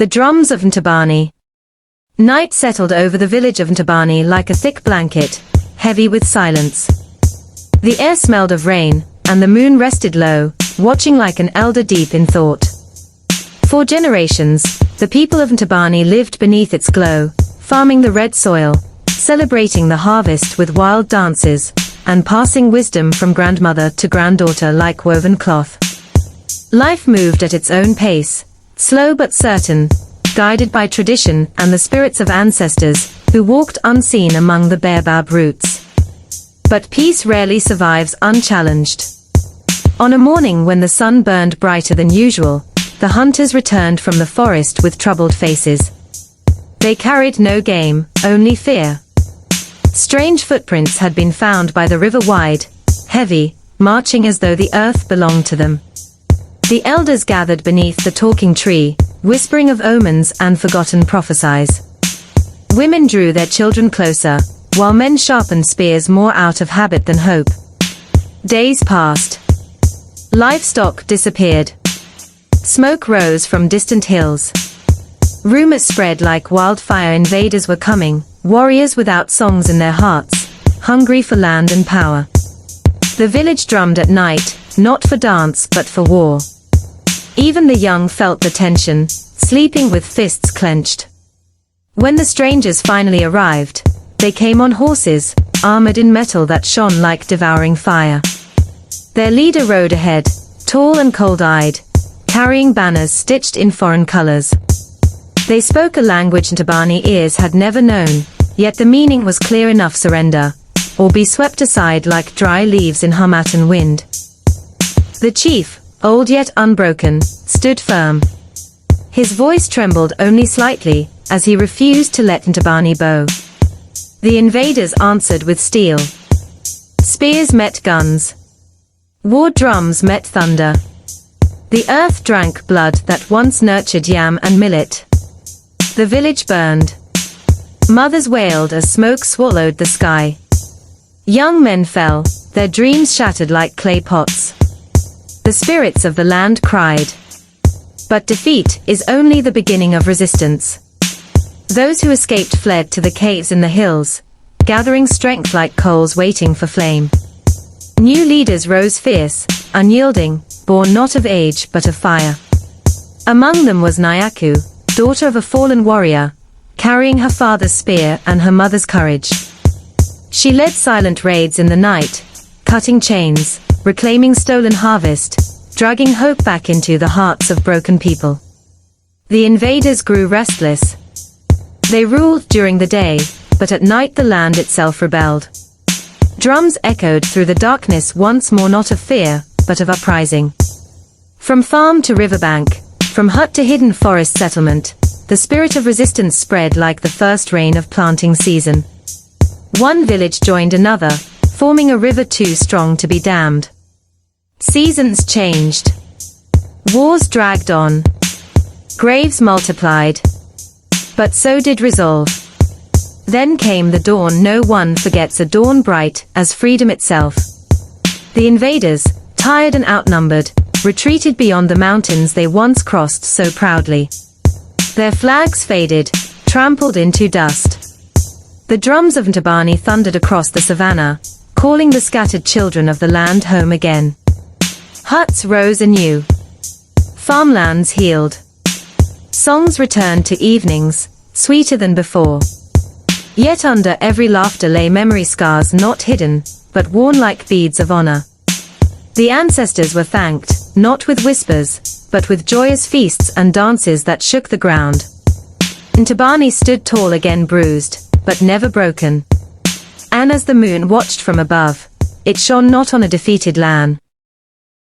The Drums of Ntabani. Night settled over the village of Ntabani like a thick blanket, heavy with silence. The air smelled of rain, and the moon rested low, watching like an elder deep in thought. For generations, the people of Ntabani lived beneath its glow, farming the red soil, celebrating the harvest with wild dances, and passing wisdom from grandmother to granddaughter like woven cloth. Life moved at its own pace, slow but certain, guided by tradition and the spirits of ancestors, who walked unseen among the baobab roots. But peace rarely survives unchallenged. On a morning when the sun burned brighter than usual, the hunters returned from the forest with troubled faces. They carried no game, only fear. Strange footprints had been found by the river wide, heavy, marching as though the earth belonged to them. The elders gathered beneath the talking tree, whispering of omens and forgotten prophecies. Women drew their children closer, while men sharpened spears more out of habit than hope. Days passed. Livestock disappeared. Smoke rose from distant hills. Rumors spread like wildfire. Invaders were coming, warriors without songs in their hearts, hungry for land and power. The village drummed at night, not for dance but for war. Even the young felt the tension, sleeping with fists clenched. When the strangers finally arrived, they came on horses, armored in metal that shone like devouring fire. Their leader rode ahead, tall and cold-eyed, carrying banners stitched in foreign colors. They spoke a language Ntabani ears had never known, yet the meaning was clear enough: surrender, or be swept aside like dry leaves in Harmattan wind. The chief, old yet unbroken, stood firm. His voice trembled only slightly, as he refused to let Ntabani bow. The invaders answered with steel. Spears met guns. War drums met thunder. The earth drank blood that once nurtured yam and millet. The village burned. Mothers wailed as smoke swallowed the sky. Young men fell, their dreams shattered like clay pots. The spirits of the land cried. But defeat is only the beginning of resistance. Those who escaped fled to the caves in the hills, gathering strength like coals waiting for flame. New leaders rose fierce, unyielding, born not of age but of fire. Among them was Nyaku, daughter of a fallen warrior, carrying her father's spear and her mother's courage. She led silent raids in the night, cutting chains, reclaiming stolen harvest, dragging hope back into the hearts of broken people. The invaders grew restless. They ruled during the day, but at night the land itself rebelled. Drums echoed through the darkness once more, not of fear, but of uprising. From farm to riverbank, from hut to hidden forest settlement, the spirit of resistance spread like the first rain of planting season. One village joined another, forming a river too strong to be dammed. Seasons changed. Wars dragged on. Graves multiplied. But so did resolve. Then came the dawn. No one forgets a dawn bright as freedom itself. The invaders, tired and outnumbered, retreated beyond the mountains they once crossed so proudly. Their flags faded, trampled into dust. The drums of Ntabani thundered across the savannah, calling the scattered children of the land home again. Huts rose anew. Farmlands healed. Songs returned to evenings, sweeter than before. Yet under every laughter lay memory scars not hidden, but worn like beads of honor. The ancestors were thanked, not with whispers, but with joyous feasts and dances that shook the ground. Ntabani stood tall again, bruised, but never broken. And as the moon watched from above, it shone not on a defeated land,